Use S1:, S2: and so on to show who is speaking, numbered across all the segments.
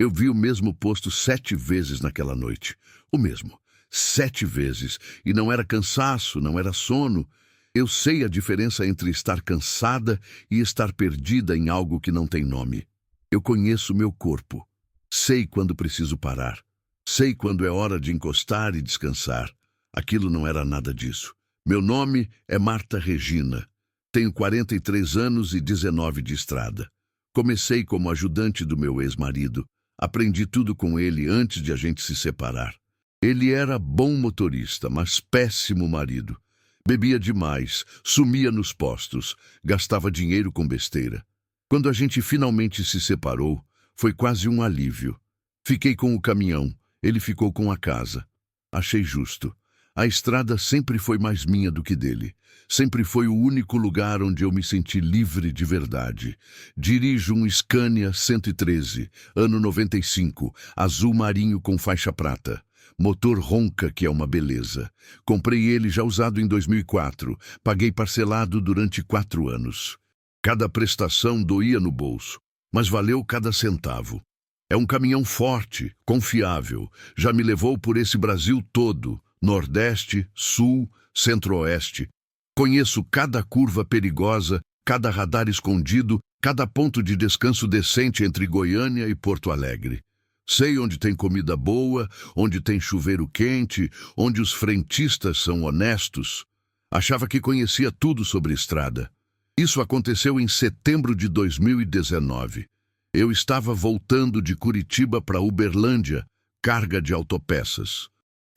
S1: Eu vi o mesmo posto 7 vezes naquela noite. O mesmo. 7 vezes. E não era cansaço, não era sono. Eu sei a diferença entre estar cansada e estar perdida em algo que não tem nome. Eu conheço meu corpo. Sei quando preciso parar. Sei quando é hora de encostar e descansar. Aquilo não era nada disso. Meu nome é Marta Regina. Tenho 43 anos e 19 de estrada. Comecei como ajudante do meu ex-marido. Aprendi tudo com ele antes de a gente se separar. Ele era bom motorista, mas péssimo marido. Bebia demais, sumia nos postos, gastava dinheiro com besteira. Quando a gente finalmente se separou, foi quase um alívio. Fiquei com o caminhão, ele ficou com a casa. Achei justo. A estrada sempre foi mais minha do que dele. Sempre foi o único lugar onde eu me senti livre de verdade. Dirijo um Scania 113, ano 95, azul marinho com faixa prata. Motor ronca, que é uma beleza. Comprei ele já usado em 2004. Paguei parcelado durante 4 anos. Cada prestação doía no bolso, mas valeu cada centavo. É um caminhão forte, confiável. Já me levou por esse Brasil todo. Nordeste, Sul, Centro-Oeste. Conheço cada curva perigosa, cada radar escondido, cada ponto de descanso decente entre Goiânia e Porto Alegre. Sei onde tem comida boa, onde tem chuveiro quente, onde os frentistas são honestos. Achava que conhecia tudo sobre estrada. Isso aconteceu em setembro de 2019. Eu estava voltando de Curitiba para Uberlândia, carga de autopeças.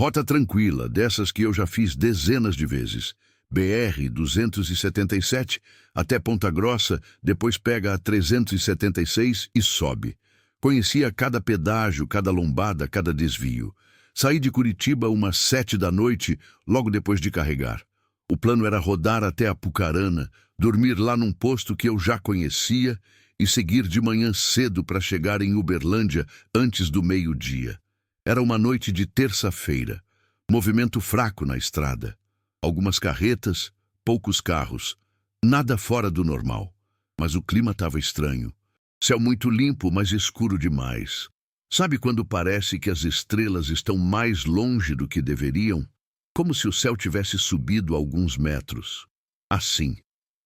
S1: Rota tranquila, dessas que eu já fiz dezenas de vezes. BR-277 até Ponta Grossa, depois pega a 376 e sobe. Conhecia cada pedágio, cada lombada, cada desvio. Saí de Curitiba umas 7 da noite, logo depois de carregar. O plano era rodar até Apucarana, dormir lá num posto que eu já conhecia e seguir de manhã cedo para chegar em Uberlândia antes do meio-dia. Era uma noite de terça-feira. Movimento fraco na estrada. Algumas carretas, poucos carros. Nada fora do normal. Mas o clima estava estranho. Céu muito limpo, mas escuro demais. Sabe quando parece que as estrelas estão mais longe do que deveriam? Como se o céu tivesse subido alguns metros. Assim.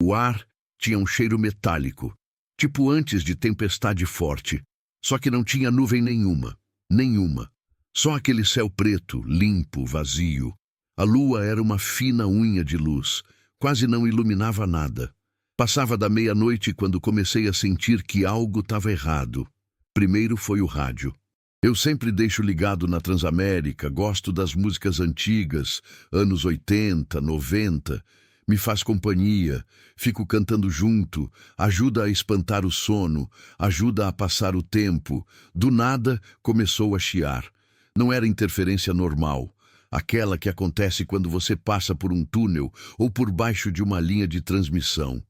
S1: O ar tinha um cheiro metálico, tipo antes de tempestade forte. Só que não tinha nuvem nenhuma. Nenhuma. Só aquele céu preto, limpo, vazio. A lua era uma fina unha de luz, quase não iluminava nada. Passava da meia-noite quando comecei a sentir que algo estava errado. Primeiro foi o rádio. Eu sempre deixo ligado na Transamérica, gosto das músicas antigas, anos 80, 90. Me faz companhia, fico cantando junto, ajuda a espantar o sono, ajuda a passar o tempo. Do nada, começou a chiar. Não era interferência normal, aquela que acontece quando você passa por um túnel ou por baixo de uma linha de transmissão.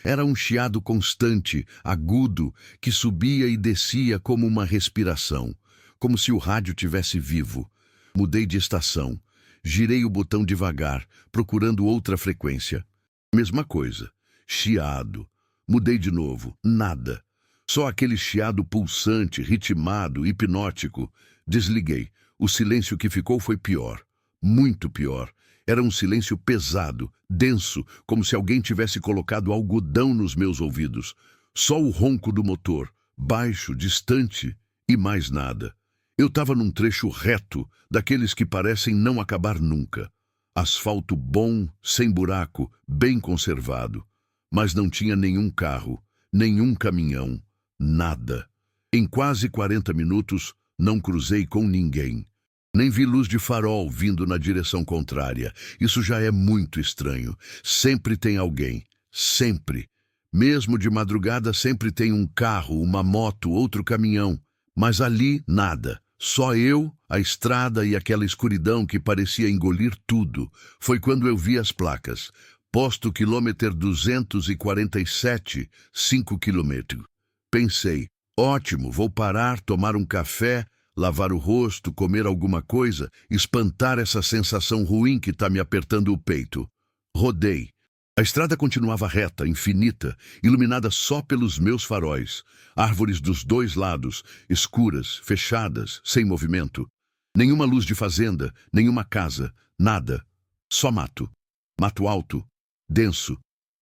S1: Era um chiado constante, agudo, que subia e descia como uma respiração, como se o rádio tivesse vivo. Mudei de estação, girei o botão devagar, procurando outra frequência. Mesma coisa, chiado. Mudei de novo, nada. Só aquele chiado pulsante, ritmado, hipnótico. Desliguei. O silêncio que ficou foi pior. Muito pior. Era um silêncio pesado, denso, como se alguém tivesse colocado algodão nos meus ouvidos. Só o ronco do motor, baixo, distante e mais nada. Eu estava num trecho reto, daqueles que parecem não acabar nunca. Asfalto bom, sem buraco, bem conservado. Mas não tinha nenhum carro, nenhum caminhão, nada. Em quase 40 minutos, não cruzei com ninguém. Nem vi luz de farol vindo na direção contrária. Isso já é muito estranho. Sempre tem alguém. Sempre. Mesmo de madrugada sempre tem um carro, uma moto, outro caminhão. Mas ali, nada. Só eu, a estrada e aquela escuridão que parecia engolir tudo. Foi quando eu vi as placas. Posto quilômetro 247, 5 quilômetros. Pensei, ótimo, vou parar, tomar um café, lavar o rosto, comer alguma coisa, espantar essa sensação ruim que está me apertando o peito. Rodei. A estrada continuava reta, infinita, iluminada só pelos meus faróis. Árvores dos dois lados, escuras, fechadas, sem movimento. Nenhuma luz de fazenda, nenhuma casa, nada. Só mato. Mato alto, denso,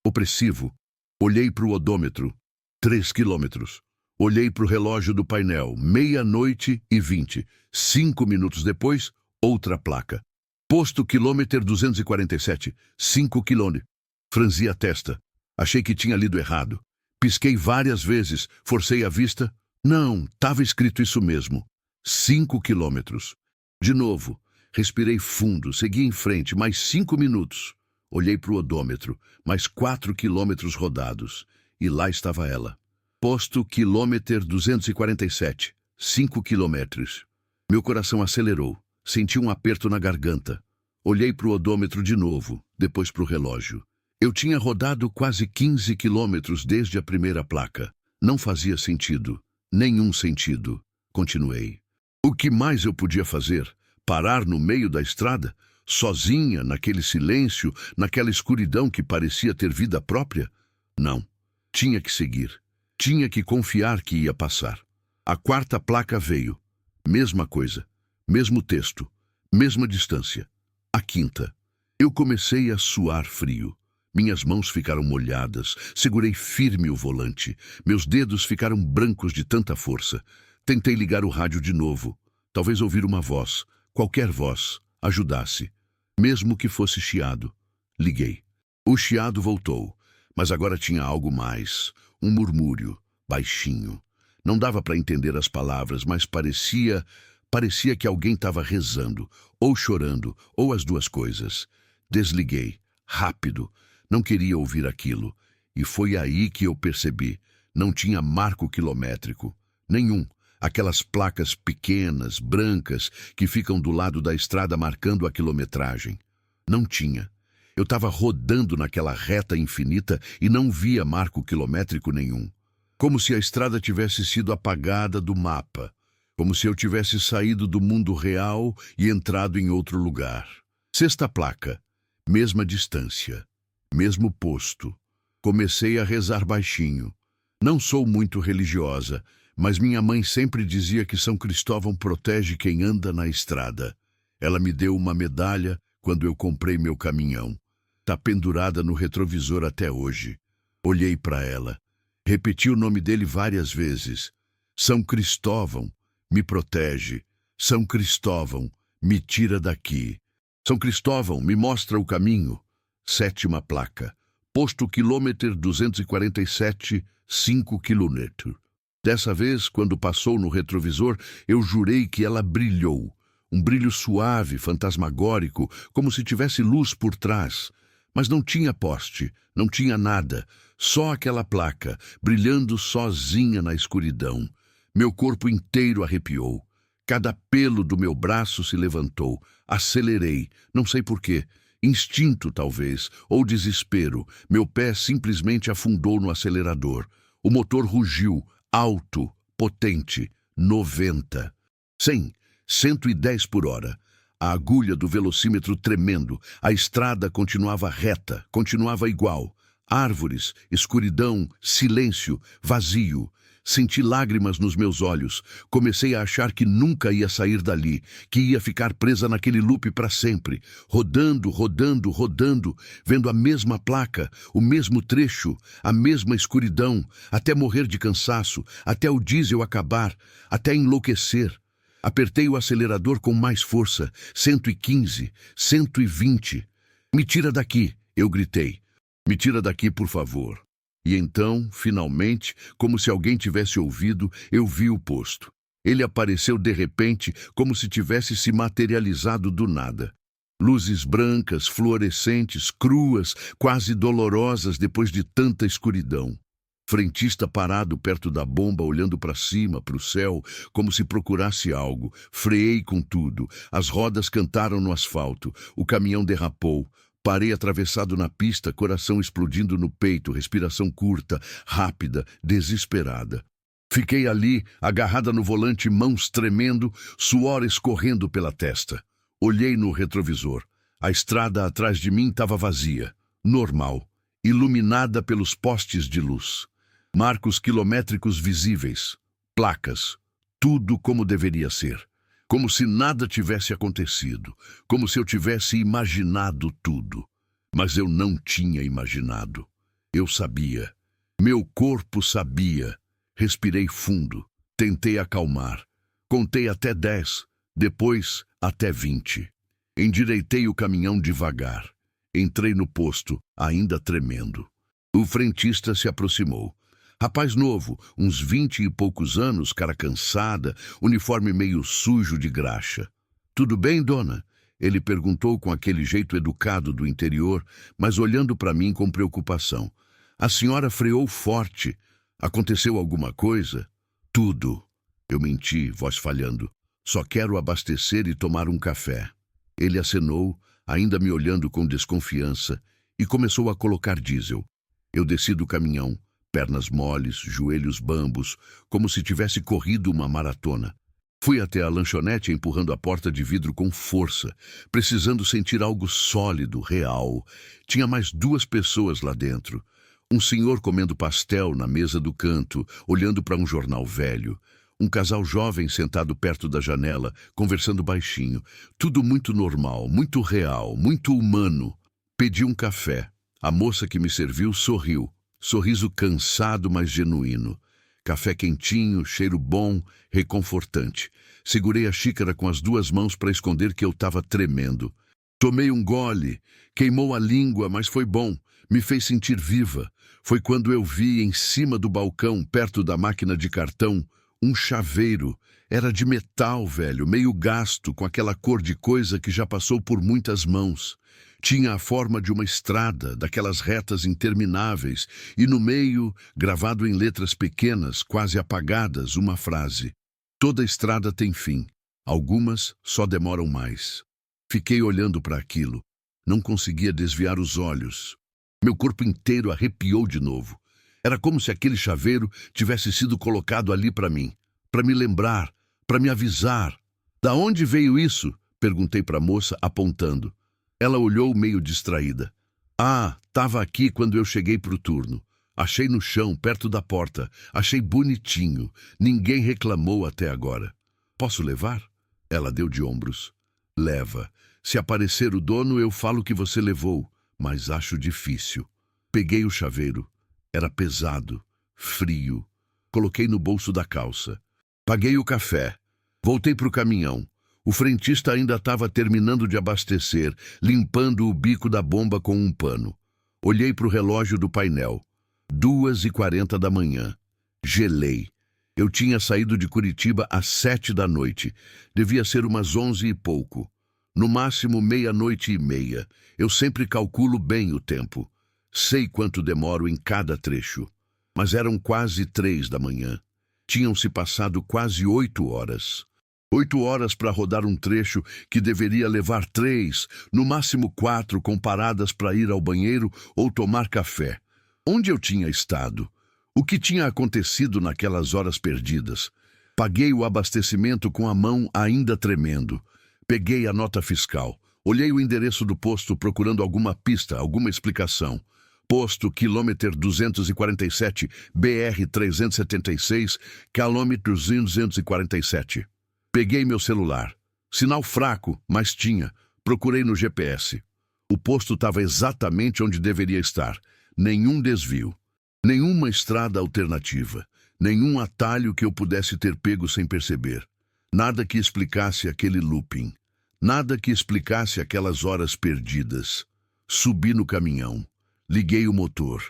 S1: opressivo. Olhei para o odômetro. 3 quilômetros. Olhei para o relógio do painel. 00:20. 5 minutos depois, outra placa. Posto quilômetro 247. 5 quilômetros. Franzi a testa. Achei que tinha lido errado. Pisquei várias vezes. Forcei a vista. Não, estava escrito isso mesmo. 5 quilômetros. De novo. Respirei fundo. Segui em frente. Mais 5 minutos. Olhei para o odômetro. Mais 4 quilômetros rodados. E lá estava ela. Posto quilômetro 247. 5 quilômetros. Meu coração acelerou. Senti um aperto na garganta. Olhei para o odômetro de novo. Depois para o relógio. Eu tinha rodado quase 15 quilômetros desde a primeira placa. Não fazia sentido. Nenhum sentido. Continuei. O que mais eu podia fazer? Parar no meio da estrada? Sozinha, naquele silêncio, naquela escuridão que parecia ter vida própria? Não. Tinha que seguir. Tinha que confiar que ia passar. A quarta placa veio. Mesma coisa. Mesmo texto. Mesma distância. A quinta. Eu comecei a suar frio. Minhas mãos ficaram molhadas. Segurei firme o volante. Meus dedos ficaram brancos de tanta força. Tentei ligar o rádio de novo. Talvez ouvir uma voz. Qualquer voz. Ajudasse. Mesmo que fosse chiado. Liguei. O chiado voltou. Mas agora tinha algo mais. Um murmúrio. Baixinho. Não dava para entender as palavras, mas parecia que alguém estava rezando. Ou chorando. Ou as duas coisas. Desliguei. Rápido. Não queria ouvir aquilo. E foi aí que eu percebi. Não tinha marco quilométrico. Nenhum. Aquelas placas pequenas, brancas, que ficam do lado da estrada marcando a quilometragem. Não tinha. Eu estava rodando naquela reta infinita e não via marco quilométrico nenhum. Como se a estrada tivesse sido apagada do mapa. Como se eu tivesse saído do mundo real e entrado em outro lugar. Sexta placa. Mesma distância. Mesmo posto. Comecei a rezar baixinho. Não sou muito religiosa, mas minha mãe sempre dizia que São Cristóvão protege quem anda na estrada. Ela me deu uma medalha quando eu comprei meu caminhão. Tá pendurada no retrovisor até hoje. Olhei para ela. Repeti o nome dele várias vezes. São Cristóvão, me protege. São Cristóvão, me tira daqui. São Cristóvão, me mostra o caminho. Sétima placa. Posto quilômetro 247, 5 quilômetros. Dessa vez, quando passou no retrovisor, eu jurei que ela brilhou. Um brilho suave, fantasmagórico, como se tivesse luz por trás. Mas não tinha poste, não tinha nada. Só aquela placa, brilhando sozinha na escuridão. Meu corpo inteiro arrepiou. Cada pelo do meu braço se levantou. Acelerei, não sei porquê. Instinto, talvez, ou desespero. Meu pé simplesmente afundou no acelerador. O motor rugiu, alto, potente. 90. 100. 110 por hora. A agulha do velocímetro tremendo. A estrada continuava reta, continuava igual. Árvores, escuridão, silêncio, vazio. Senti lágrimas nos meus olhos. Comecei a achar que nunca ia sair dali, que ia ficar presa naquele loop para sempre, rodando, rodando, rodando, vendo a mesma placa, o mesmo trecho, a mesma escuridão, até morrer de cansaço, até o diesel acabar, até enlouquecer. Apertei o acelerador com mais força, 115, 120. Me tira daqui, eu gritei. Me tira daqui, por favor. E então, finalmente, como se alguém tivesse ouvido, eu vi o posto. Ele apareceu de repente, como se tivesse se materializado do nada. Luzes brancas, fluorescentes, cruas, quase dolorosas depois de tanta escuridão. Frentista parado perto da bomba, olhando para cima, para o céu, como se procurasse algo. Freei com tudo. As rodas cantaram no asfalto. O caminhão derrapou. Parei atravessado na pista, coração explodindo no peito, respiração curta, rápida, desesperada. Fiquei ali, agarrada no volante, mãos tremendo, suor escorrendo pela testa. Olhei no retrovisor. A estrada atrás de mim estava vazia. Normal. iluminada pelos postes de luz. Marcos quilométricos visíveis, placas, tudo como deveria ser. Como se nada tivesse acontecido, como se eu tivesse imaginado tudo. Mas eu não tinha imaginado. Eu sabia. Meu corpo sabia. Respirei fundo. Tentei acalmar. Contei até 10, depois até 20. Endireitei o caminhão devagar. Entrei no posto, ainda tremendo. O frentista se aproximou. Rapaz novo, uns 20 e poucos anos, cara cansada, uniforme meio sujo de graxa. "Tudo bem, dona?" Ele perguntou com aquele jeito educado do interior, mas olhando para mim com preocupação. "A senhora freou forte. Aconteceu alguma coisa?" "Tudo." Eu menti, voz falhando. "Só quero abastecer e tomar um café." Ele acenou, ainda me olhando com desconfiança, e começou a colocar diesel. Eu desci do caminhão, pernas moles, joelhos bambos, como se tivesse corrido uma maratona. Fui até a lanchonete empurrando a porta de vidro com força, precisando sentir algo sólido, real. Tinha mais 2 pessoas lá dentro. Um senhor comendo pastel na mesa do canto, olhando para um jornal velho. Um casal jovem sentado perto da janela, conversando baixinho. Tudo muito normal, muito real, muito humano. Pedi um café. A moça que me serviu sorriu. Sorriso cansado, mas genuíno. Café quentinho, cheiro bom, reconfortante. Segurei a xícara com as 2 mãos para esconder que eu estava tremendo. Tomei um gole. Queimou a língua, mas foi bom. Me fez sentir viva. Foi quando eu vi em cima do balcão, perto da máquina de cartão, um chaveiro. Era de metal, velho, meio gasto, com aquela cor de coisa que já passou por muitas mãos. Tinha a forma de uma estrada, daquelas retas intermináveis, e no meio, gravado em letras pequenas, quase apagadas, uma frase: "Toda estrada tem fim. Algumas só demoram mais." Fiquei olhando para aquilo. Não conseguia desviar os olhos. Meu corpo inteiro arrepiou de novo. Era como se aquele chaveiro tivesse sido colocado ali para mim, para me lembrar, para me avisar. "Da onde veio isso?" perguntei para a moça, apontando. Ela olhou meio distraída. "Ah, estava aqui quando eu cheguei pro turno. Achei no chão, perto da porta. Achei bonitinho. Ninguém reclamou até agora." "Posso levar?" Ela deu de ombros. "Leva. Se aparecer o dono, eu falo que você levou, mas acho difícil." Peguei o chaveiro. Era pesado, frio. Coloquei no bolso da calça. Paguei o café. Voltei pro caminhão. O frentista ainda estava terminando de abastecer, limpando o bico da bomba com um pano. Olhei para o relógio do painel. 2h40 da manhã. Gelei. Eu tinha saído de Curitiba às 7 da noite. Devia ser umas 11 e pouco. No máximo 00:30. Eu sempre calculo bem o tempo. Sei quanto demoro em cada trecho. Mas eram quase 3 da manhã. Tinham-se passado quase 8 horas. 8 horas para rodar um trecho que deveria levar 3, no máximo 4, com paradas para ir ao banheiro ou tomar café. Onde eu tinha estado? O que tinha acontecido naquelas horas perdidas? Paguei o abastecimento com a mão ainda tremendo. Peguei a nota fiscal. Olhei o endereço do posto procurando alguma pista, alguma explicação. Posto quilômetro 247, BR 376, quilômetro 247. Peguei meu celular. Sinal fraco, mas tinha. Procurei no GPS. O posto estava exatamente onde deveria estar. Nenhum desvio. Nenhuma estrada alternativa. Nenhum atalho que eu pudesse ter pego sem perceber. Nada que explicasse aquele looping. Nada que explicasse aquelas horas perdidas. Subi no caminhão. Liguei o motor.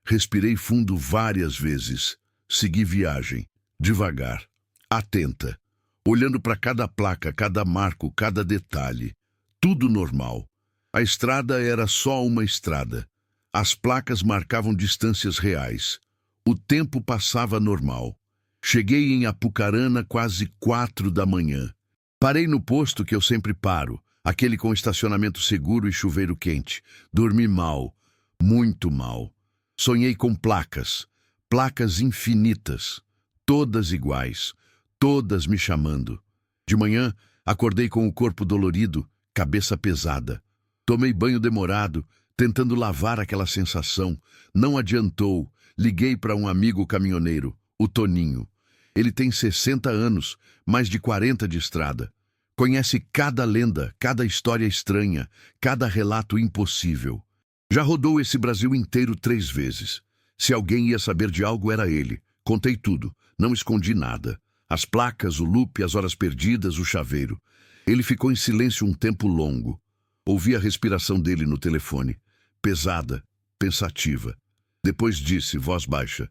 S1: Respirei fundo várias vezes. Segui viagem. Devagar. Atenta. Olhando para cada placa, cada marco, cada detalhe. Tudo normal. A estrada era só uma estrada. As placas marcavam distâncias reais. O tempo passava normal. Cheguei em Apucarana quase 4 da manhã. Parei no posto que eu sempre paro, aquele com estacionamento seguro e chuveiro quente. Dormi mal, muito mal. Sonhei com placas, placas infinitas, todas iguais, todas me chamando. De manhã, acordei com o corpo dolorido, cabeça pesada. Tomei banho demorado, tentando lavar aquela sensação. Não adiantou. Liguei para um amigo caminhoneiro, o Toninho. Ele tem 60 anos, mais de 40 de estrada. Conhece cada lenda, cada história estranha, cada relato impossível. Já rodou esse Brasil inteiro 3 vezes. Se alguém ia saber de algo, era ele. Contei tudo, não escondi nada. As placas, o loop, as horas perdidas, o chaveiro. Ele ficou em silêncio um tempo longo. Ouvi a respiração dele no telefone. Pesada, pensativa. Depois disse, voz baixa: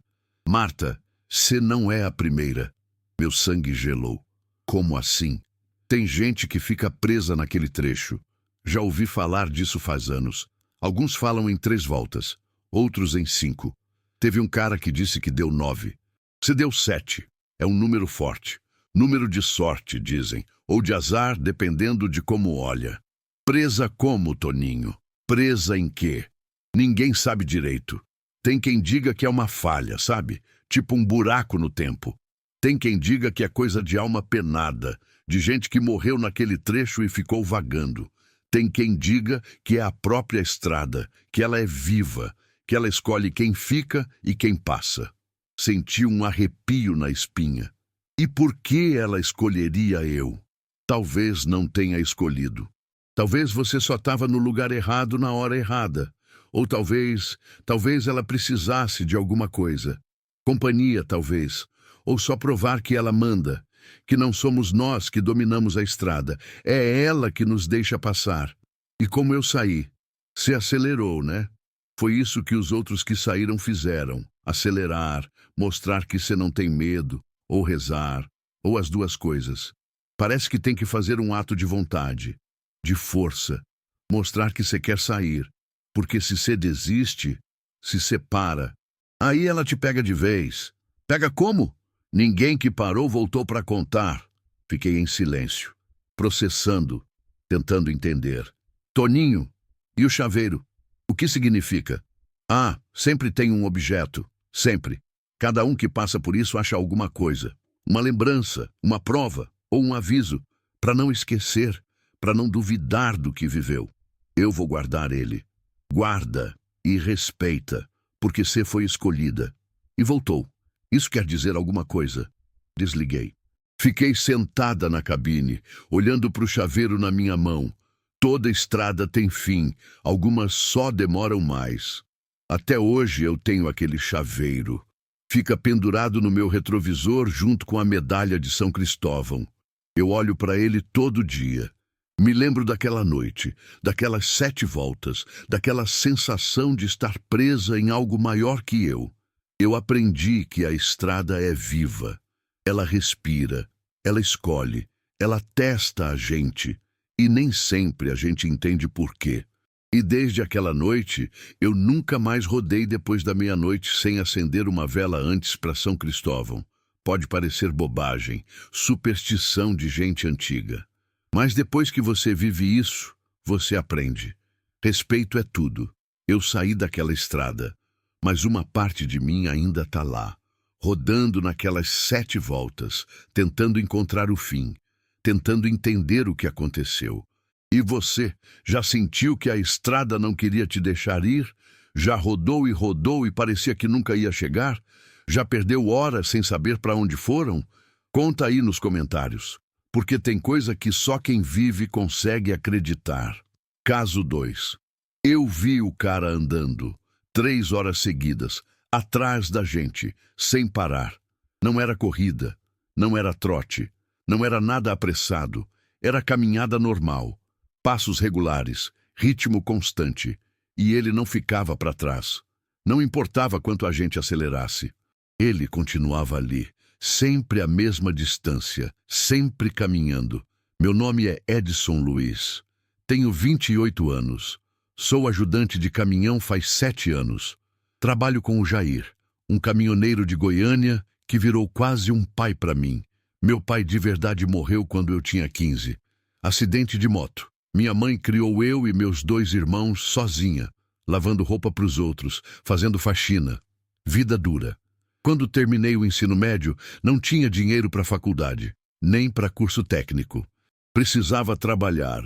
S1: Marta, cê não é a primeira. Meu sangue gelou. Como assim? Tem gente que fica presa naquele trecho. Já ouvi falar disso faz anos. Alguns falam em 3 voltas, outros em 5. Teve um cara que disse que deu 9. Você deu 7. É um número forte. Número de sorte, dizem, ou de azar, dependendo de como olha. Presa como, Toninho? Presa em quê? Ninguém sabe direito. Tem quem diga que é uma falha, sabe? Tipo um buraco no tempo. Tem quem diga que é coisa de alma penada, de gente que morreu naquele trecho e ficou vagando. Tem quem diga que é a própria estrada, que ela é viva, que ela escolhe quem fica e quem passa. Senti um arrepio na espinha. E por que ela escolheria eu? Talvez não tenha escolhido. Talvez você só estava no lugar errado na hora errada. Ou talvez ela precisasse de alguma coisa. Companhia, talvez. Ou só provar que ela manda. Que não somos nós que dominamos a estrada. É ela que nos deixa passar. E como eu saí? Se acelerou, né? Foi isso que os outros que saíram fizeram. Acelerar, mostrar que você não tem medo, ou rezar, ou as 2 coisas. Parece que tem que fazer um ato de vontade, de força. Mostrar que você quer sair. Porque se você desiste, se separa, aí ela te pega de vez. Pega como? Ninguém que parou voltou para contar. Fiquei em silêncio, processando, tentando entender. Toninho, e o chaveiro? O que significa? Ah, sempre tem um objeto. Sempre. Cada um que passa por isso acha alguma coisa. Uma lembrança, uma prova ou um aviso. Para não esquecer, para não duvidar do que viveu. Eu vou guardar ele. Guarda e respeita, porque você foi escolhida. E voltou. Isso quer dizer alguma coisa. Desliguei. Fiquei sentada na cabine, olhando para o chaveiro na minha mão. Toda estrada tem fim, algumas só demoram mais. Até hoje eu tenho aquele chaveiro. Fica pendurado no meu retrovisor junto com a medalha de São Cristóvão. Eu olho para ele todo dia. Me lembro daquela noite, daquelas 7 voltas, daquela sensação de estar presa em algo maior que eu. Eu aprendi que a estrada é viva. Ela respira, ela escolhe, ela testa a gente. E nem sempre a gente entende por quê. E desde aquela noite, eu nunca mais rodei depois da meia-noite sem acender uma vela antes para São Cristóvão. Pode parecer bobagem, superstição de gente antiga. Mas depois que você vive isso, você aprende. Respeito é tudo. Eu saí daquela estrada, mas uma parte de mim ainda está lá, rodando naquelas 7 voltas, tentando encontrar o fim, tentando entender o que aconteceu. E você, já sentiu que a estrada não queria te deixar ir? Já rodou e parecia que nunca ia chegar? Já perdeu horas sem saber para onde foram? Conta aí nos comentários. Porque tem coisa que só quem vive consegue acreditar. Caso 2. Eu vi o cara andando, 3 horas seguidas, atrás da gente, sem parar. Não era corrida, não era trote, não era nada apressado, era caminhada normal. Passos regulares, ritmo constante. E ele não ficava para trás. Não importava quanto a gente acelerasse. Ele continuava ali. Sempre a mesma distância, sempre caminhando. Meu nome é Edson Luiz. Tenho 28 anos. Sou ajudante de caminhão faz 7 anos. Trabalho com o Jair, um caminhoneiro de Goiânia que virou quase um pai para mim. Meu pai de verdade morreu quando eu tinha 15. Acidente de moto. Minha mãe criou eu e meus 2 irmãos sozinha, lavando roupa para os outros, fazendo faxina. Vida dura. Quando terminei o ensino médio, não tinha dinheiro para faculdade, nem para curso técnico. Precisava trabalhar.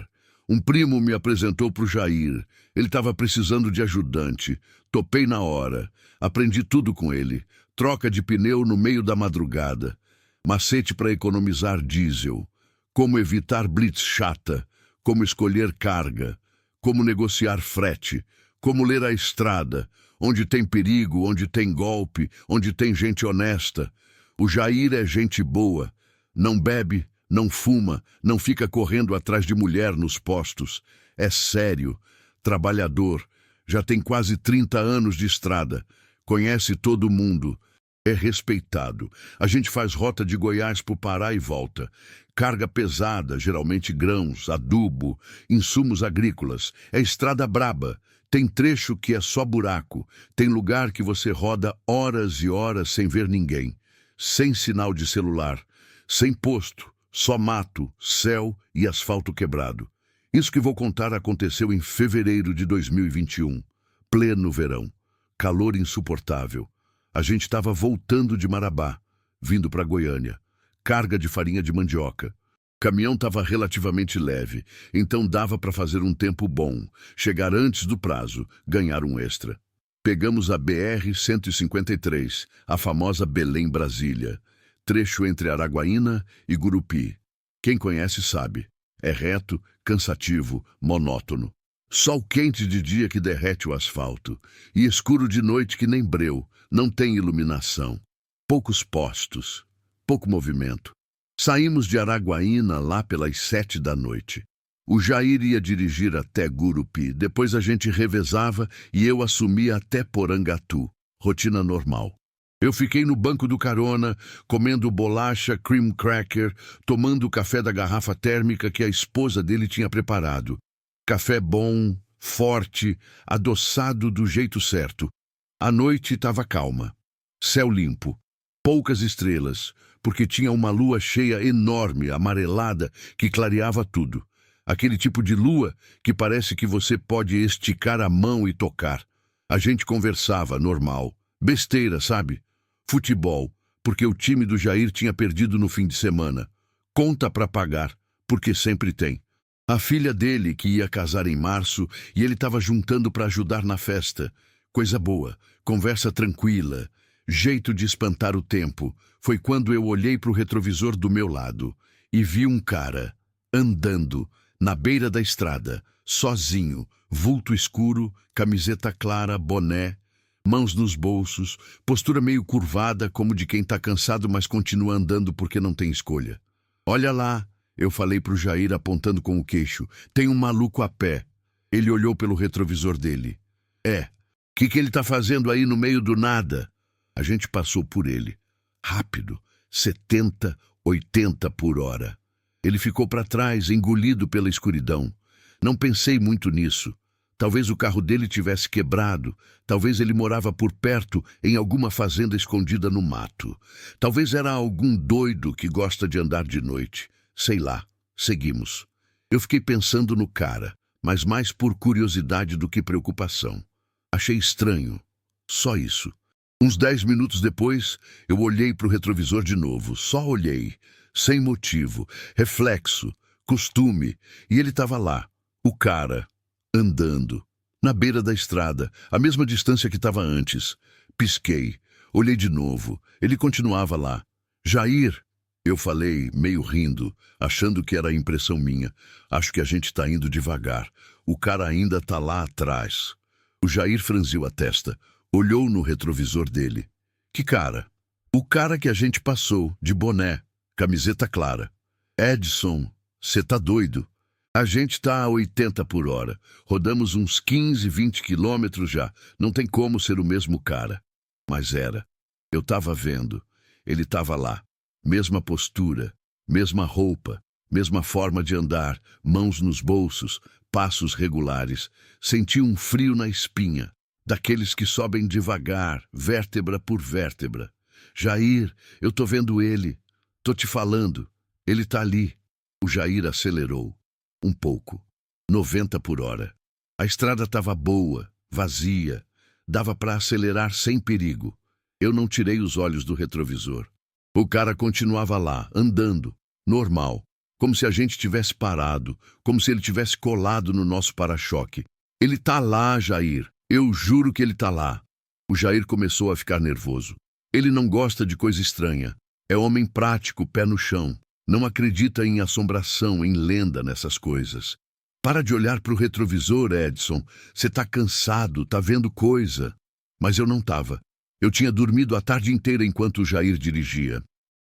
S1: Um primo me apresentou para o Jair. Ele estava precisando de ajudante. Topei na hora. Aprendi tudo com ele. Troca de pneu no meio da madrugada. Macete para economizar diesel. Como evitar blitz chata. Como escolher carga. Como negociar frete. Como ler a estrada. Onde tem perigo, onde tem golpe, onde tem gente honesta. O Jair é gente boa. Não bebe, não fuma, não fica correndo atrás de mulher nos postos. É sério, trabalhador, já tem quase 30 anos de estrada, conhece todo mundo, é respeitado. A gente faz rota de Goiás para o Pará e volta. Carga pesada, geralmente grãos, adubo, insumos agrícolas. É estrada braba. Tem trecho que é só buraco. Tem lugar que você roda horas e horas sem ver ninguém. Sem sinal de celular. Sem posto. Só mato, céu e asfalto quebrado. Isso que vou contar aconteceu em fevereiro de 2021. Pleno verão. Calor insuportável. A gente estava voltando de Marabá, vindo para Goiânia. Carga de farinha de mandioca. O caminhão estava relativamente leve, então dava para fazer um tempo bom, chegar antes do prazo, ganhar um extra. Pegamos a BR-153, a famosa Belém-Brasília, trecho entre Araguaína e Gurupi. Quem conhece sabe, é reto, cansativo, monótono. Sol quente de dia que derrete o asfalto, e escuro de noite que nem breu, não tem iluminação. Poucos postos, pouco movimento. Saímos de Araguaína lá pelas 7 da noite. O Jair ia dirigir até Gurupi, depois a gente revezava e eu assumia até Porangatu, rotina normal. Eu fiquei no banco do carona, comendo bolacha, cream cracker, tomando o café da garrafa térmica que a esposa dele tinha preparado. Café bom, forte, adoçado do jeito certo. A noite estava calma. Céu limpo. Poucas estrelas, porque tinha uma lua cheia enorme, amarelada, que clareava tudo. Aquele tipo de lua que parece que você pode esticar a mão e tocar. A gente conversava, normal. Besteira, sabe? Futebol, porque o time do Jair tinha perdido no fim de semana. Conta para pagar, porque sempre tem. A filha dele, que ia casar em março, e ele estava juntando para ajudar na festa. Coisa boa, conversa tranquila, jeito de espantar o tempo. Foi quando eu olhei para o retrovisor do meu lado e vi um cara andando na beira da estrada, sozinho, vulto escuro, camiseta clara, boné, mãos nos bolsos, postura meio curvada, como de quem está cansado, mas continua andando porque não tem escolha. Olha lá, eu falei para o Jair apontando com o queixo, tem um maluco a pé. Ele olhou pelo retrovisor dele. Que ele está fazendo aí no meio do nada? A gente passou por ele. Rápido, 70, 80 por hora. Ele ficou para trás, engolido pela escuridão. Não pensei muito nisso. Talvez o carro dele tivesse quebrado. Talvez ele morava por perto, em alguma fazenda escondida no mato. Talvez era algum doido que gosta de andar de noite. Sei lá. Seguimos. Eu fiquei pensando no cara, mas mais por curiosidade do que preocupação. Achei estranho. Só isso. Uns 10 minutos depois, eu olhei para o retrovisor de novo. Só olhei. Sem motivo. Reflexo. Costume. E ele estava lá. O cara. Andando. Na beira da estrada. A mesma distância que estava antes. Pisquei. Olhei de novo. Ele continuava lá. Jair. Eu falei, meio rindo, achando que era impressão minha. Acho que a gente está indo devagar. O cara ainda está lá atrás. O Jair franziu a testa. Olhou no retrovisor dele. Que cara? O cara que a gente passou, de boné, camiseta clara. Edson, você tá doido? A gente tá a 80 por hora. Rodamos uns 15, 20 quilômetros já. Não tem como ser o mesmo cara. Mas era. Eu tava vendo. Ele tava lá. Mesma postura, mesma roupa, mesma forma de andar, mãos nos bolsos, passos regulares. Senti um frio na espinha. Daqueles que sobem devagar, vértebra por vértebra. Jair, eu tô vendo ele. Tô te falando. Ele tá ali. O Jair acelerou. Um pouco. 90 por hora. A estrada estava boa, vazia. Dava para acelerar sem perigo. Eu não tirei os olhos do retrovisor. O cara continuava lá, andando. Normal. como se a gente tivesse parado, como se ele tivesse colado no nosso para-choque. Ele tá lá, Jair. Eu juro que ele tá lá. O Jair começou a ficar nervoso. Ele não gosta de coisa estranha. É homem prático, pé no chão. Não acredita em assombração, em lenda, nessas coisas. Para de olhar para o retrovisor, Edson. Você tá cansado, tá vendo coisa. Mas eu não tava. Eu tinha dormido a tarde inteira enquanto o Jair dirigia.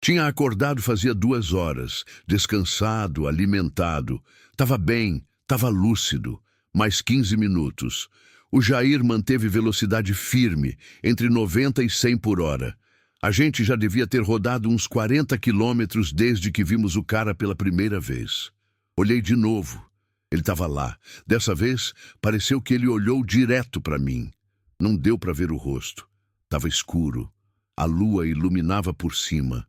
S1: Tinha acordado fazia 2 horas, descansado, alimentado. Tava bem, tava lúcido. Mais 15 minutos. O Jair manteve velocidade firme, entre 90 e 100 por hora. A gente já devia ter rodado uns 40 quilômetros desde que vimos o cara pela primeira vez. Olhei de novo. Ele estava lá. Dessa vez, pareceu que ele olhou direto para mim. Não deu para ver o rosto. Estava escuro. A lua iluminava por cima.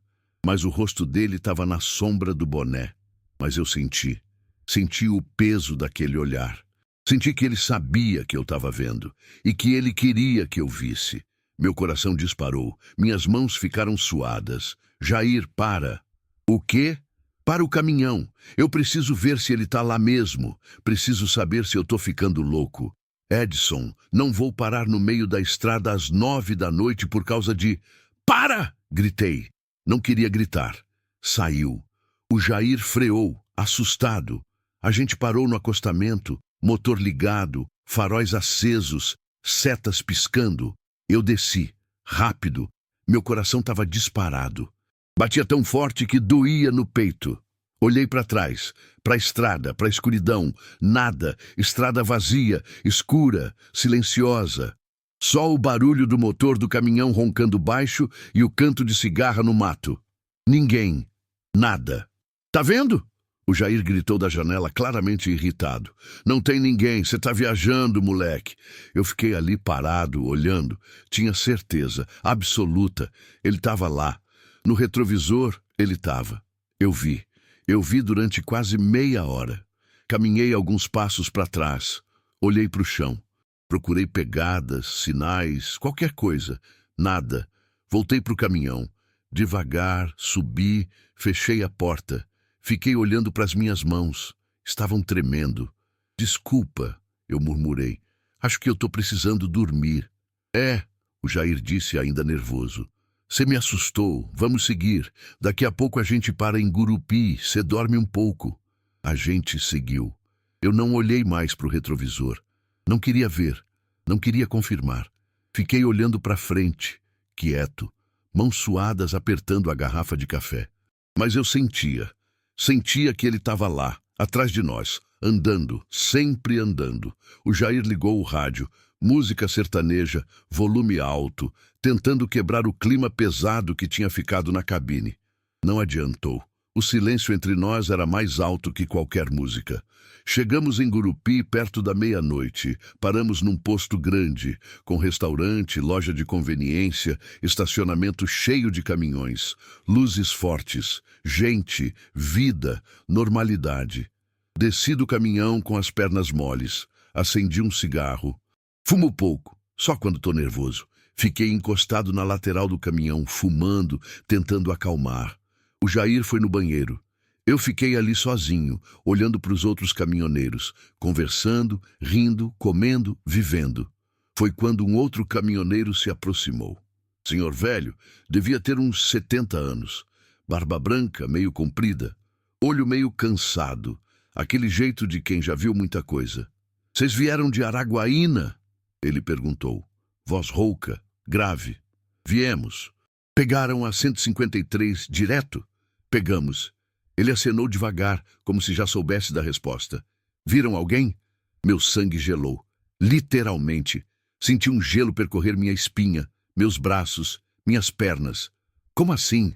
S1: Mas o rosto dele estava na sombra do boné. Mas eu senti. Senti o peso daquele olhar. Senti que ele sabia que eu estava vendo. E que ele queria que eu visse. Meu coração disparou. Minhas mãos ficaram suadas. Jair, para. O quê? Para o caminhão. Eu preciso ver se ele está lá mesmo. Preciso saber se eu estou ficando louco. Edson, não vou parar no meio da estrada às 9 da noite por causa de... Para! Gritei. Não queria gritar. Saiu. O Jair freou, assustado. A gente parou no acostamento, motor ligado, faróis acesos, setas piscando. Eu desci, rápido. Meu coração estava disparado. Batia tão forte que doía no peito. Olhei para trás, para a estrada, para a escuridão. Nada, estrada vazia, escura, silenciosa. Só o barulho do motor do caminhão roncando baixo e o canto de cigarra no mato. Ninguém. Nada. Tá vendo? O Jair gritou da janela, claramente irritado. Não tem ninguém, você tá viajando, moleque. Eu fiquei ali parado, olhando. Tinha certeza, absoluta. Ele estava lá. No retrovisor, ele estava. Eu vi. Eu vi durante quase meia hora. Caminhei alguns passos para trás. Olhei para o chão. Procurei pegadas, sinais, qualquer coisa. Nada. Voltei para o caminhão. Devagar, subi, fechei a porta. Fiquei olhando para as minhas mãos. Estavam tremendo. Desculpa, eu murmurei. Acho que eu estou precisando dormir. É, o Jair disse ainda nervoso. Você me assustou. Vamos seguir. Daqui a pouco a gente para em Gurupi. Você dorme um pouco. A gente seguiu. Eu não olhei mais para o retrovisor. Não queria ver. Não queria confirmar. Fiquei olhando para frente, quieto, mãos suadas apertando a garrafa de café. Mas eu sentia. Sentia que ele estava lá, atrás de nós, andando, sempre andando. O Jair ligou o rádio, música sertaneja, volume alto, tentando quebrar o clima pesado que tinha ficado na cabine. Não adiantou. O silêncio entre nós era mais alto que qualquer música. Chegamos em Gurupi perto da meia-noite. Paramos num posto grande, com restaurante, loja de conveniência, estacionamento cheio de caminhões, luzes fortes, gente, vida, normalidade. Desci do caminhão com as pernas moles. Acendi um cigarro. Fumo pouco, só quando estou nervoso. Fiquei encostado na lateral do caminhão, fumando, tentando acalmar. O Jair foi no banheiro. Eu fiquei ali sozinho, olhando para os outros caminhoneiros, conversando, rindo, comendo, vivendo. Foi quando um outro caminhoneiro se aproximou. Senhor velho, devia ter uns 70 anos. Barba branca, meio comprida. Olho meio cansado. Aquele jeito de quem já viu muita coisa. Vocês vieram de Araguaína? Ele perguntou. Voz rouca, grave. Viemos. Pegaram a 153 direto? Pegamos. Ele acenou devagar, como se já soubesse da resposta. Viram alguém? Meu sangue gelou. Literalmente. Senti um gelo percorrer minha espinha, meus braços, minhas pernas. Como assim?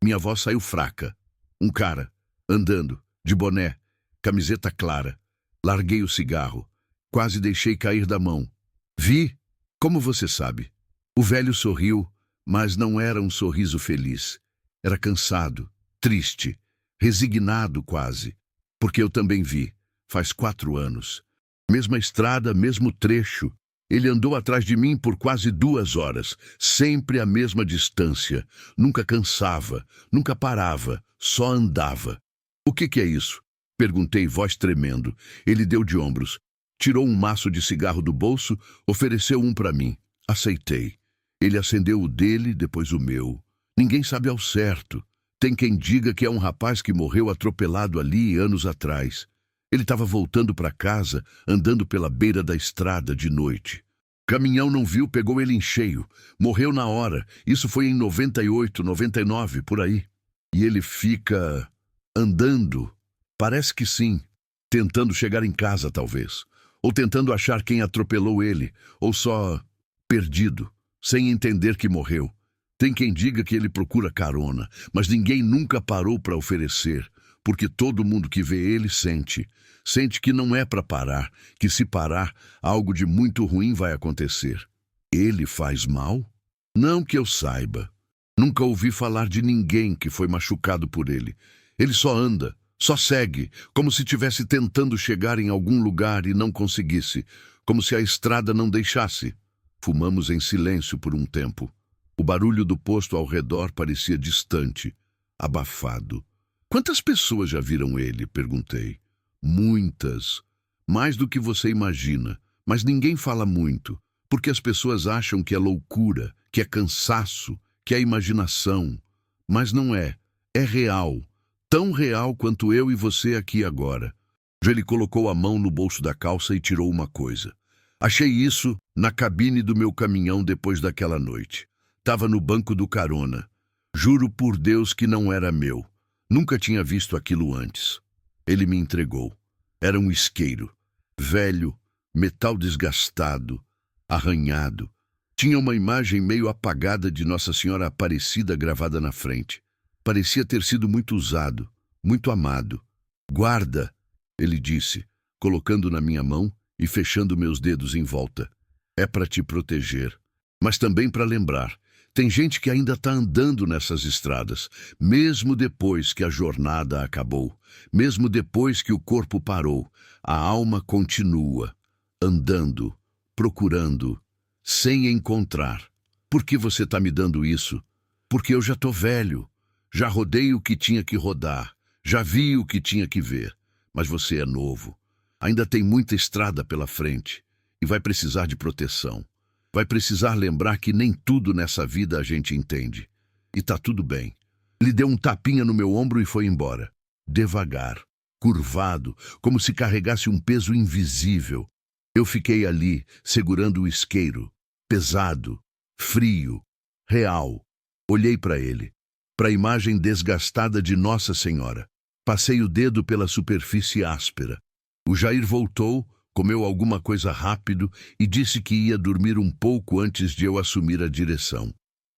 S1: Minha voz saiu fraca. Um cara, andando, de boné, camiseta clara. Larguei o cigarro. Quase deixei cair da mão. Vi? Como você sabe? O velho sorriu, mas não era um sorriso feliz. Era cansado, triste, resignado quase. Porque eu também vi, faz 4 anos. Mesma estrada, mesmo trecho. Ele andou atrás de mim por quase 2 horas, sempre a mesma distância. Nunca cansava, nunca parava, só andava. O que é isso? Perguntei, voz tremendo. Ele deu de ombros. Tirou um maço de cigarro do bolso, ofereceu um para mim. Aceitei. Ele acendeu o dele, depois o meu. Ninguém sabe ao certo. Tem quem diga que é um rapaz que morreu atropelado ali anos atrás. Ele estava voltando para casa, andando pela beira da estrada de noite. Caminhão não viu, pegou ele em cheio. Morreu na hora. Isso foi em 98, 99, por aí. E ele fica andando. Parece que sim. Tentando chegar em casa, talvez. Ou tentando achar quem atropelou ele. Ou só perdido, sem entender que morreu. Tem quem diga que ele procura carona, mas ninguém nunca parou para oferecer, porque todo mundo que vê ele sente. Sente que não é para parar, que se parar, algo de muito ruim vai acontecer. Ele faz mal? Não que eu saiba. Nunca ouvi falar de ninguém que foi machucado por ele. Ele só anda, só segue, como se estivesse tentando chegar em algum lugar e não conseguisse, como se a estrada não deixasse. Fumamos em silêncio por um tempo. O barulho do posto ao redor parecia distante, abafado. Quantas pessoas já viram ele? Perguntei. Muitas. Mais do que você imagina. Mas ninguém fala muito, porque as pessoas acham que é loucura, que é cansaço, que é imaginação. Mas não é. É real. Tão real quanto eu e você aqui agora. Ele colocou a mão no bolso da calça e tirou uma coisa. Achei isso na cabine do meu caminhão depois daquela noite. Estava no banco do carona. Juro por Deus que não era meu. Nunca tinha visto aquilo antes. Ele me entregou. Era um isqueiro. Velho, metal desgastado, arranhado. Tinha uma imagem meio apagada de Nossa Senhora Aparecida gravada na frente. Parecia ter sido muito usado, muito amado. Guarda, ele disse, colocando na minha mão e fechando meus dedos em volta. É para te proteger, mas também para lembrar. Tem gente que ainda está andando nessas estradas, mesmo depois que a jornada acabou, mesmo depois que o corpo parou, a alma continua, andando, procurando, sem encontrar. Por que você está me dando isso? Porque eu já estou velho, já rodei o que tinha que rodar, já vi o que tinha que ver, mas você é novo. Ainda tem muita estrada pela frente e vai precisar de proteção. Vai precisar lembrar que nem tudo nessa vida a gente entende. E tá tudo bem. Ele deu um tapinha no meu ombro e foi embora. Devagar, curvado, como se carregasse um peso invisível. Eu fiquei ali, segurando o isqueiro. Pesado, frio, real. Olhei para ele, para a imagem desgastada de Nossa Senhora. Passei o dedo pela superfície áspera. O Jair voltou, comeu alguma coisa rápido e disse que ia dormir um pouco antes de eu assumir a direção.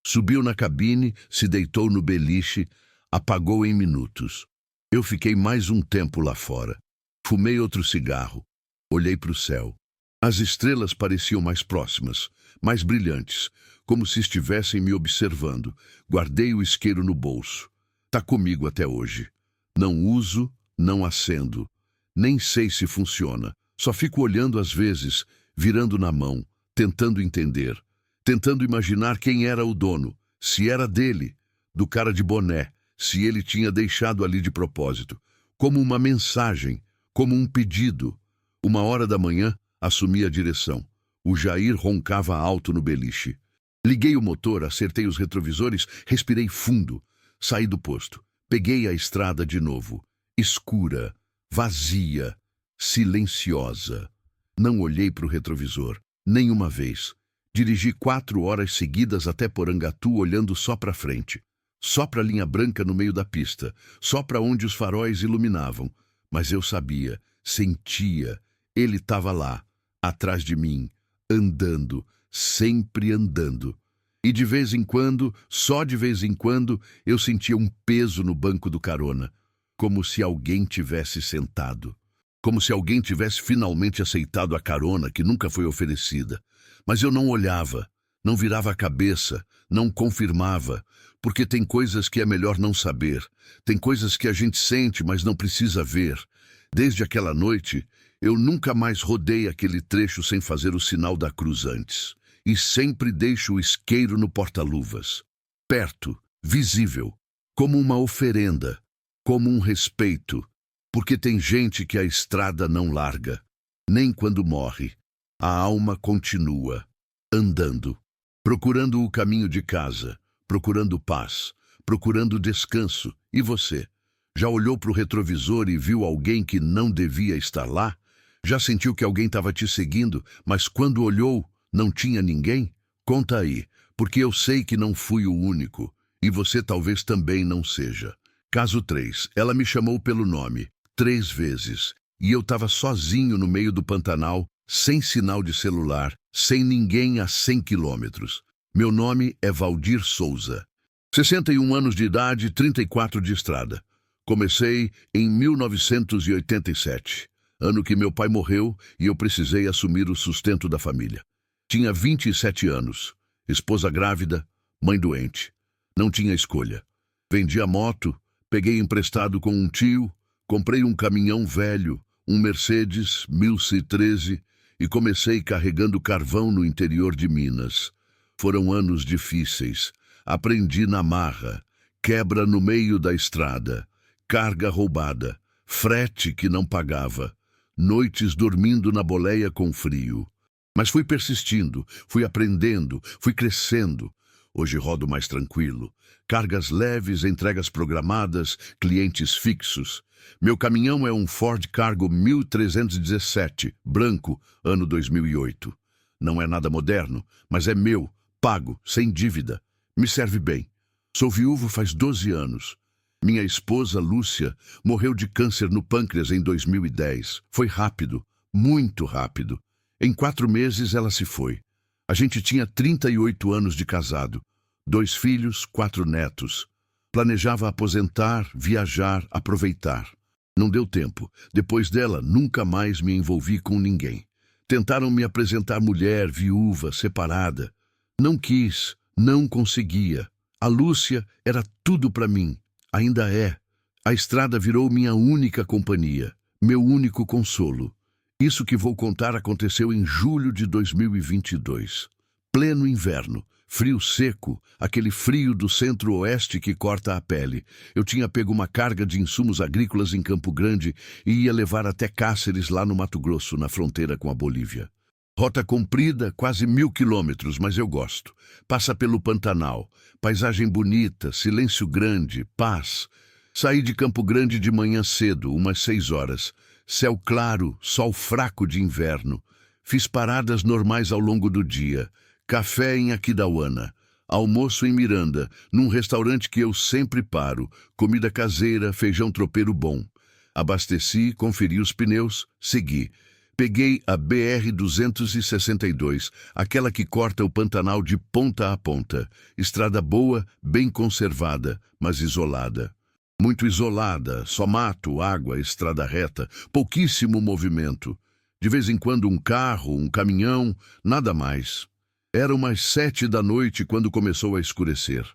S1: Subiu na cabine, se deitou no beliche, apagou em minutos. Eu fiquei mais um tempo lá fora. Fumei outro cigarro. Olhei para o céu. As estrelas pareciam mais próximas, mais brilhantes, como se estivessem me observando. Guardei o isqueiro no bolso. Tá comigo até hoje. Não uso, não acendo. Nem sei se funciona. Só fico olhando às vezes, virando na mão, tentando entender, tentando imaginar quem era o dono, se era dele, do cara de boné, se ele tinha deixado ali de propósito, como uma mensagem, como um pedido. 1h da manhã, assumi a direção. O Jair roncava alto no beliche. Liguei o motor, acertei os retrovisores, respirei fundo. Saí do posto. Peguei a estrada de novo. Escura, vazia, silenciosa. Não olhei para o retrovisor, nenhuma vez. Dirigi 4 horas seguidas até Porangatu olhando só para frente. Só para a linha branca no meio da pista, só para onde os faróis iluminavam. Mas eu sabia, sentia, ele estava lá, atrás de mim, andando, sempre andando. E de vez em quando, só de vez em quando, eu sentia um peso no banco do carona, como se alguém tivesse sentado. Como se alguém tivesse finalmente aceitado a carona que nunca foi oferecida. Mas eu não olhava, não virava a cabeça, não confirmava, porque tem coisas que é melhor não saber. Tem coisas que a gente sente, mas não precisa ver. Desde aquela noite, eu nunca mais rodei aquele trecho sem fazer o sinal da cruz antes. E sempre deixo o isqueiro no porta-luvas. Perto, visível, como uma oferenda. como um respeito, porque tem gente que a estrada não larga, nem quando morre. A alma continua, andando, procurando o caminho de casa, procurando paz, procurando descanso. E você? Já olhou para o retrovisor e viu alguém que não devia estar lá? Já sentiu que alguém estava te seguindo, mas quando olhou, não tinha ninguém? Conta aí, porque eu sei que não fui o único, e você talvez também não seja. Caso 3, ela me chamou pelo nome, 3 vezes, e eu estava sozinho no meio do Pantanal, sem sinal de celular, sem ninguém a 100 quilômetros. Meu nome é Valdir Souza. 61 anos de idade, 34 de estrada. Comecei em 1987, ano que meu pai morreu e eu precisei assumir o sustento da família. Tinha 27 anos, esposa grávida, mãe doente. Não tinha escolha. Vendi a moto, peguei emprestado com um tio, comprei um caminhão velho, um Mercedes 1013, e comecei carregando carvão no interior de Minas. Foram anos difíceis. Aprendi na marra, quebra no meio da estrada, carga roubada, frete que não pagava, noites dormindo na boleia com frio. Mas fui persistindo, fui aprendendo, fui crescendo. Hoje rodo mais tranquilo. Cargas leves, entregas programadas, clientes fixos. Meu caminhão é um Ford Cargo 1317, branco, ano 2008. Não é nada moderno, mas é meu, pago, sem dívida. Me serve bem. Sou viúvo faz 12 anos. Minha esposa, Lúcia, morreu de câncer no pâncreas em 2010. Foi rápido, muito rápido. Em 4 meses ela se foi. A gente tinha 38 anos de casado. 2 filhos, 4 netos. Planejava aposentar, viajar, aproveitar. Não deu tempo. Depois dela, nunca mais me envolvi com ninguém. Tentaram me apresentar mulher, viúva, separada. Não quis, não conseguia. A Lúcia era tudo para mim. Ainda é. A estrada virou minha única companhia, meu único consolo. Isso que vou contar aconteceu em julho de 2022. Pleno inverno, frio seco, aquele frio do centro-oeste que corta a pele. Eu tinha pego uma carga de insumos agrícolas em Campo Grande e ia levar até Cáceres, lá no Mato Grosso, na fronteira com a Bolívia. Rota comprida, quase 1000 quilômetros, mas eu gosto. Passa pelo Pantanal, paisagem bonita, silêncio grande, paz. Saí de Campo Grande de manhã cedo, umas 6 horas. Céu claro, sol fraco de inverno. Fiz paradas normais ao longo do dia. Café em Aquidauana, almoço em Miranda, num restaurante que eu sempre paro. Comida caseira, feijão tropeiro bom. Abasteci, conferi os pneus, segui. Peguei a BR-262, aquela que corta o Pantanal de ponta a ponta. Estrada boa, bem conservada, mas isolada. Muito isolada, só mato, água, estrada reta, pouquíssimo movimento. De vez em quando um carro, um caminhão, nada mais. Era umas 7 da noite quando começou a escurecer.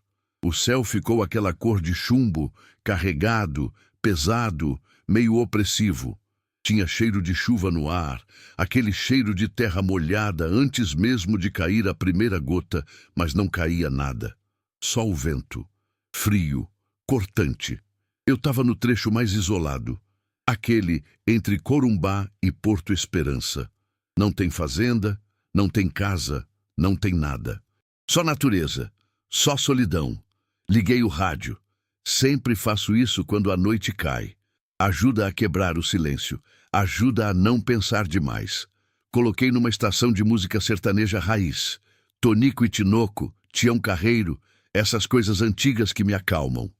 S1: O céu ficou aquela cor de chumbo, carregado, pesado, meio opressivo. Tinha cheiro de chuva no ar, aquele cheiro de terra molhada antes mesmo de cair a primeira gota, mas não caía nada. Só o vento, frio, cortante. Eu estava no trecho mais isolado, aquele entre Corumbá e Porto Esperança. Não tem fazenda, não tem casa, não tem nada. Só natureza, só solidão. Liguei o rádio. Sempre faço isso quando a noite cai. Ajuda a quebrar o silêncio. Ajuda a não pensar demais. Coloquei numa estação de música sertaneja raiz. Tonico e Tinoco, Tião Carreiro, essas coisas antigas que me acalmam.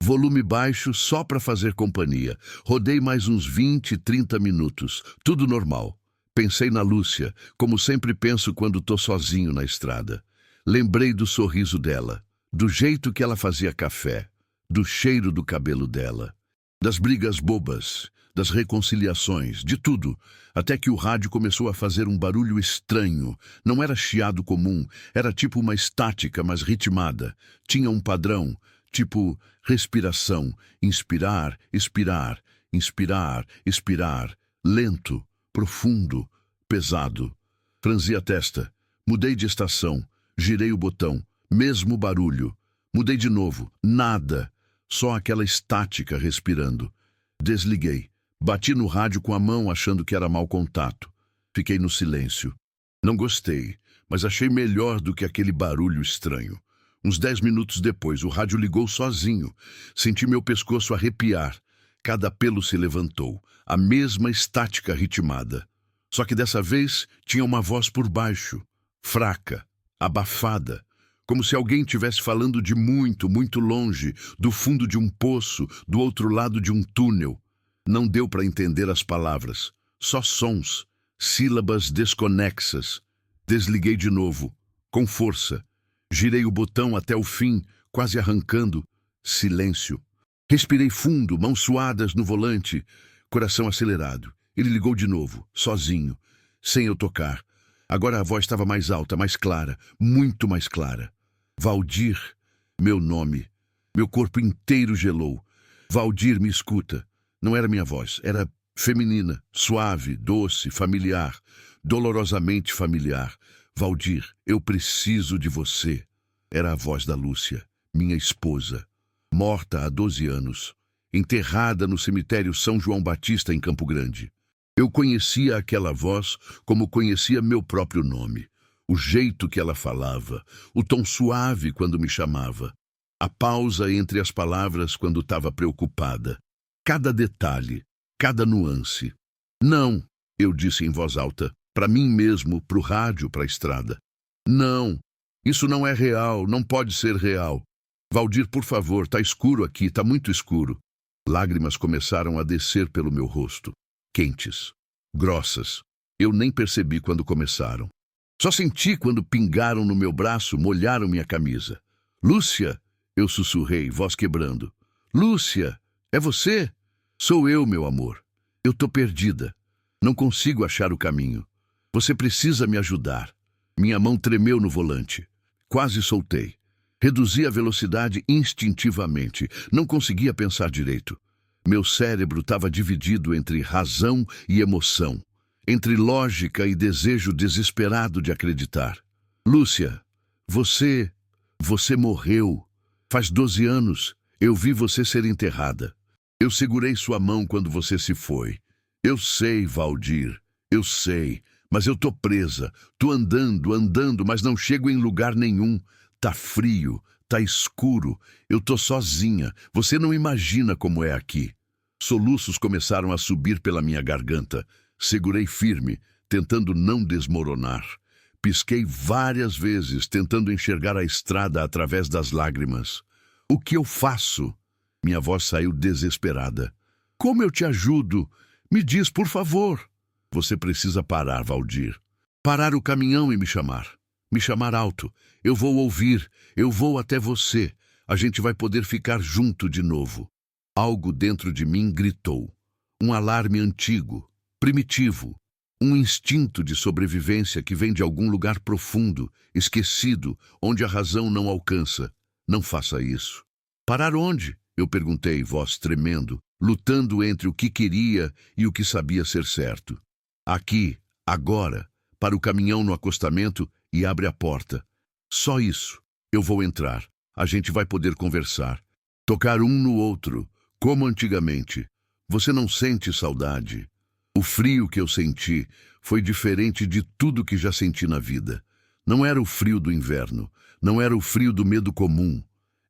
S1: Volume baixo só para fazer companhia. Rodei mais uns 20, 30 minutos. Tudo normal. Pensei na Lúcia, como sempre penso quando tô sozinho na estrada. Lembrei do sorriso dela, do jeito que ela fazia café, do cheiro do cabelo dela, das brigas bobas, das reconciliações, de tudo, até que o rádio começou a fazer um barulho estranho. Não era chiado comum, era tipo uma estática, mas ritmada. Tinha um padrão, tipo respiração, inspirar, expirar, inspirar, expirar, lento, profundo, pesado. Franzi a testa, mudei de estação, girei o botão, mesmo barulho. Mudei de novo, nada, Só aquela estática respirando. Desliguei. Bati no rádio com a mão achando que era mau contato. Fiquei no silêncio. Não gostei, mas achei melhor do que aquele barulho estranho. Uns 10 minutos depois, o rádio ligou sozinho. Senti meu pescoço arrepiar. Cada pelo se levantou. A mesma estática ritmada. Só que dessa vez tinha uma voz por baixo. Fraca, abafada. Como se alguém estivesse falando de muito, muito longe, do fundo de um poço, do outro lado de um túnel. Não deu para entender as palavras. Só sons, sílabas desconexas. Desliguei de novo, com força. Girei o botão até o fim, quase arrancando. Silêncio. Respirei fundo, mãos suadas no volante, coração acelerado. Ele ligou de novo, sozinho, sem eu tocar. Agora a voz estava mais alta, mais clara, muito mais clara. Valdir, meu nome. Meu corpo inteiro gelou. Valdir, me escuta. Não era minha voz, era feminina, suave, doce, familiar, dolorosamente familiar. Valdir, eu preciso de você. Era a voz da Lúcia, minha esposa, morta há 12 anos, enterrada no cemitério São João Batista, em Campo Grande. Eu conhecia aquela voz como conhecia meu próprio nome. O jeito que ela falava, o tom suave quando me chamava, a pausa entre as palavras quando estava preocupada. Cada detalhe, cada nuance. Não, eu disse em voz alta, para mim mesmo, para o rádio, para a estrada. Não, isso não é real, não pode ser real. Valdir, por favor, tá escuro aqui, tá muito escuro. Lágrimas começaram a descer pelo meu rosto, quentes, grossas. Eu nem percebi quando começaram. Só senti quando pingaram no meu braço, molharam minha camisa. Lúcia, eu sussurrei, voz quebrando. Lúcia, é você? Sou eu, meu amor. Eu tô perdida. Não consigo achar o caminho. Você precisa me ajudar. Minha mão tremeu no volante. Quase soltei. Reduzi a velocidade instintivamente. Não conseguia pensar direito. Meu cérebro estava dividido entre razão e emoção, entre lógica e desejo desesperado de acreditar. Lúcia, você morreu. Faz 12 anos. Eu vi você ser enterrada. Eu segurei sua mão quando você se foi. Eu sei, Valdir. Eu sei. Mas eu tô presa. Tô andando, mas não chego em lugar nenhum. Tá frio, tá escuro. Eu tô sozinha. Você não imagina como é aqui. Soluços começaram a subir pela minha garganta. Segurei firme, tentando não desmoronar. Pisquei várias vezes, tentando enxergar a estrada através das lágrimas. O que eu faço? Minha voz saiu desesperada. Como eu te ajudo? Me diz, por favor. Você precisa parar, Valdir. Parar o caminhão e me chamar. Me chamar alto. Eu vou ouvir. Eu vou até você. A gente vai poder ficar junto de novo. Algo dentro de mim gritou. Um alarme antigo, primitivo. Um instinto de sobrevivência que vem de algum lugar profundo, esquecido, onde a razão não alcança. Não faça isso. Parar onde? Eu perguntei, voz tremendo, lutando entre o que queria e o que sabia ser certo. Aqui, agora, para o caminhão no acostamento e abre a porta. Só isso. Eu vou entrar. A gente vai poder conversar. Tocar um no outro, como antigamente. Você não sente saudade? O frio que eu senti foi diferente de tudo que já senti na vida. Não era o frio do inverno, não era o frio do medo comum.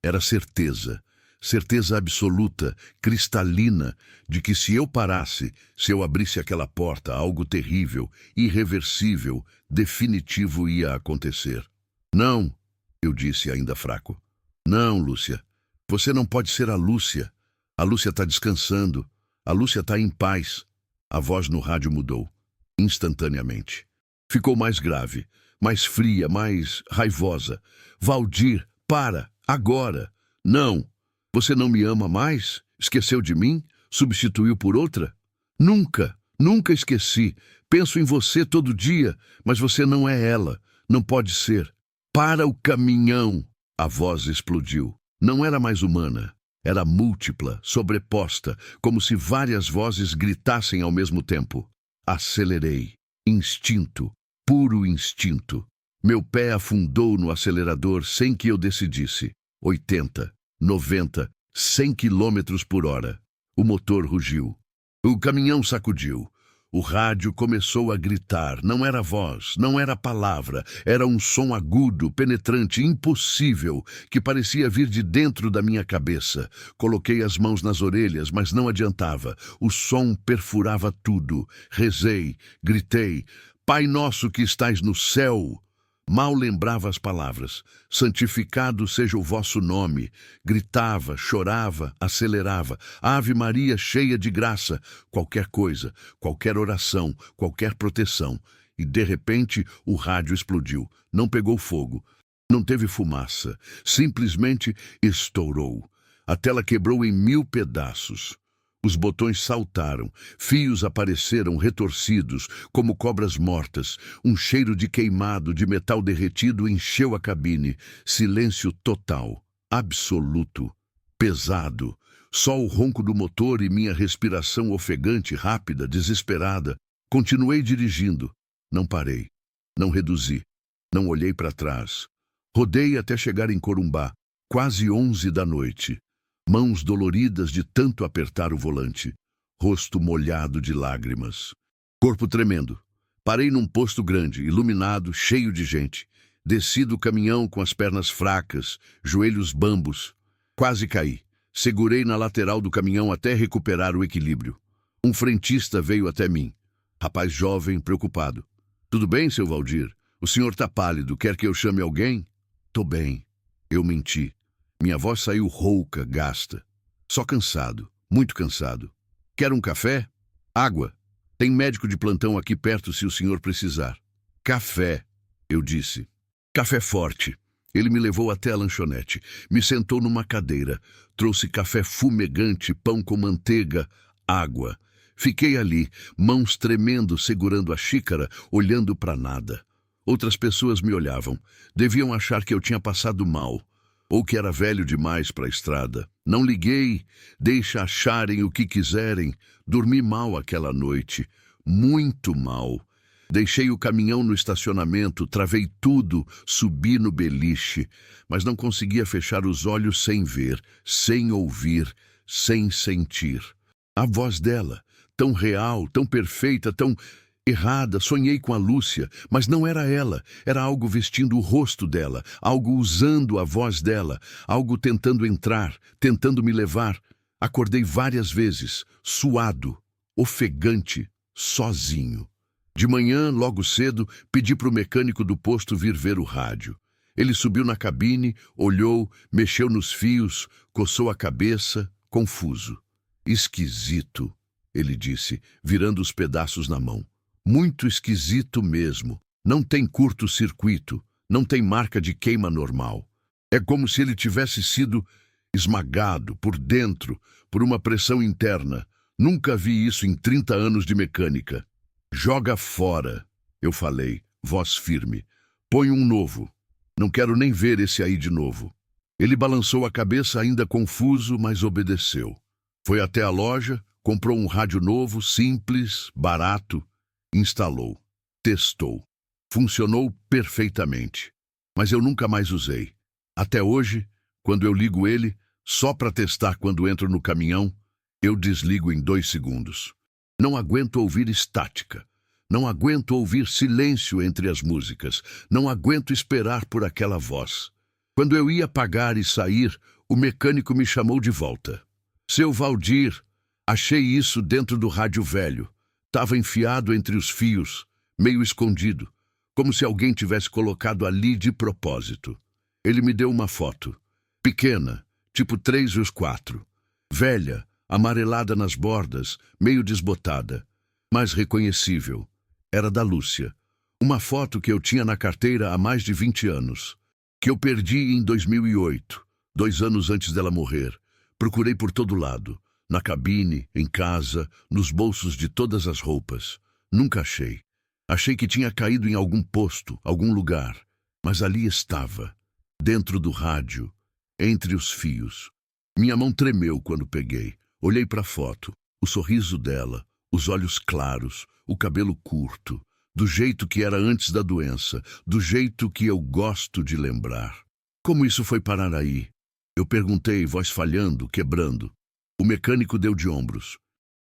S1: Era certeza. Certeza absoluta, cristalina, de que se eu parasse, se eu abrisse aquela porta, algo terrível, irreversível, definitivo ia acontecer. Não, eu disse ainda fraco. Não, Lúcia. Você não pode ser a Lúcia. A Lúcia está descansando. A Lúcia está em paz. A voz no rádio mudou, instantaneamente. Ficou mais grave, mais fria, mais raivosa. Valdir, para, agora. Não. Você não me ama mais? Esqueceu de mim? Substituiu por outra? Nunca, nunca esqueci. Penso em você todo dia, mas você não é ela. Não pode ser. Para o caminhão! A voz explodiu. Não era mais humana. Era múltipla, sobreposta, como se várias vozes gritassem ao mesmo tempo. Acelerei. Instinto. Puro instinto. Meu pé afundou no acelerador sem que eu decidisse. 80, 90, 100 quilômetros por hora. O motor rugiu. O caminhão sacudiu. O rádio começou a gritar. Não era voz, não era palavra. Era um som agudo, penetrante, impossível, que parecia vir de dentro da minha cabeça. Coloquei as mãos nas orelhas, mas não adiantava. O som perfurava tudo. Rezei, gritei. Pai nosso que estais no céu. Mal lembrava as palavras. Santificado seja o vosso nome. Gritava, chorava, acelerava. Ave Maria cheia de graça. Qualquer coisa, qualquer oração, qualquer proteção. E de repente o rádio explodiu. Não pegou fogo. Não teve fumaça. Simplesmente estourou. A tela quebrou em 1000 pedaços. Os botões saltaram, fios apareceram retorcidos, como cobras mortas. Um cheiro de queimado, de metal derretido encheu a cabine. Silêncio total, absoluto, pesado. Só o ronco do motor e minha respiração ofegante, rápida, desesperada. Continuei dirigindo. Não parei, não reduzi, não olhei para trás. Rodei até chegar em Corumbá, quase 11 da noite. Mãos doloridas de tanto apertar o volante. Rosto molhado de lágrimas. Corpo tremendo. Parei num posto grande, iluminado, cheio de gente. Desci do caminhão com as pernas fracas, joelhos bambos. Quase caí. Segurei na lateral do caminhão até recuperar o equilíbrio. Um frentista veio até mim. Rapaz jovem, preocupado. Tudo bem, seu Valdir? O senhor tá pálido. Quer que eu chame alguém? Tô bem. Eu menti. Minha voz saiu rouca, gasta. Só cansado, muito cansado. Quer um café? Água. Tem médico de plantão aqui perto se o senhor precisar. Café, eu disse. Café forte. Ele me levou até a lanchonete. Me sentou numa cadeira. Trouxe café fumegante, pão com manteiga, água. Fiquei ali, mãos tremendo, segurando a xícara, olhando para nada. Outras pessoas me olhavam. Deviam achar que eu tinha passado mal. Ou que era velho demais para a estrada. Não liguei, deixa acharem o que quiserem. Dormi mal aquela noite, muito mal. Deixei o caminhão no estacionamento, travei tudo, subi no beliche, mas não conseguia fechar os olhos sem ver, sem ouvir, sem sentir. A voz dela, tão real, tão perfeita, tão errada. Sonhei com a Lúcia, mas não era ela. Era algo vestindo o rosto dela, algo usando a voz dela, algo tentando entrar, tentando me levar. Acordei várias vezes, suado, ofegante, sozinho. De manhã, logo cedo, pedi para o mecânico do posto vir ver o rádio. Ele subiu na cabine, olhou, mexeu nos fios, coçou a cabeça, confuso. Esquisito, ele disse, virando os pedaços na mão. Muito esquisito mesmo. Não tem curto-circuito, não tem marca de queima normal. É como se ele tivesse sido esmagado por dentro, por uma pressão interna. Nunca vi isso em 30 anos de mecânica. Joga fora, eu falei, voz firme. Põe um novo. Não quero nem ver esse aí de novo. Ele balançou a cabeça ainda confuso, mas obedeceu. Foi até a loja, comprou um rádio novo, simples, barato. Instalou, testou, funcionou perfeitamente, mas eu nunca mais usei. Até hoje, quando eu ligo ele, só para testar quando entro no caminhão, eu desligo em 2 segundos. Não aguento ouvir estática, não aguento ouvir silêncio entre as músicas, não aguento esperar por aquela voz. Quando eu ia pagar e sair, o mecânico me chamou de volta. Seu Valdir, achei isso dentro do rádio velho. Estava enfiado entre os fios, meio escondido, como se alguém tivesse colocado ali de propósito. Ele me deu uma foto, pequena, tipo 3x4, velha, amarelada nas bordas, meio desbotada, mas reconhecível. Era da Lúcia. Uma foto que eu tinha na carteira há mais de 20 anos, que eu perdi em 2008, 2 anos antes dela morrer. Procurei por todo lado. Na cabine, em casa, nos bolsos de todas as roupas. Nunca achei. Achei que tinha caído em algum posto, algum lugar. Mas ali estava, dentro do rádio, entre os fios. Minha mão tremeu quando peguei. Olhei para a foto. O sorriso dela, os olhos claros, o cabelo curto. Do jeito que era antes da doença. Do jeito que eu gosto de lembrar. Como isso foi parar aí? Eu perguntei, voz falhando, quebrando. O mecânico deu de ombros.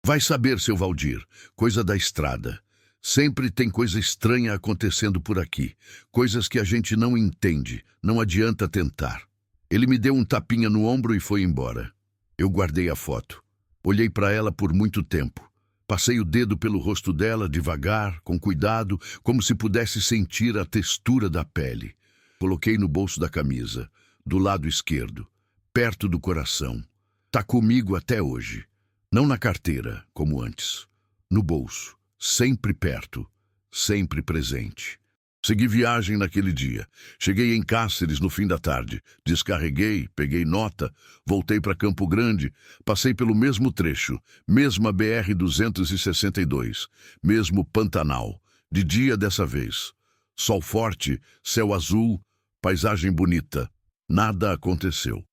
S1: Vai saber, seu Valdir, coisa da estrada. Sempre tem coisa estranha acontecendo por aqui. Coisas que a gente não entende, não adianta tentar. Ele me deu um tapinha no ombro e foi embora. Eu guardei a foto. Olhei para ela por muito tempo. Passei o dedo pelo rosto dela, devagar, com cuidado, como se pudesse sentir a textura da pele. Coloquei no bolso da camisa, do lado esquerdo, perto do coração. Tá comigo até hoje. Não na carteira, como antes. No bolso, sempre perto, sempre presente. Segui viagem naquele dia. Cheguei em Cáceres no fim da tarde. Descarreguei, peguei nota, voltei para Campo Grande, passei pelo mesmo trecho, mesma BR-262, mesmo Pantanal. De dia dessa vez. Sol forte, céu azul, paisagem bonita. Nada aconteceu.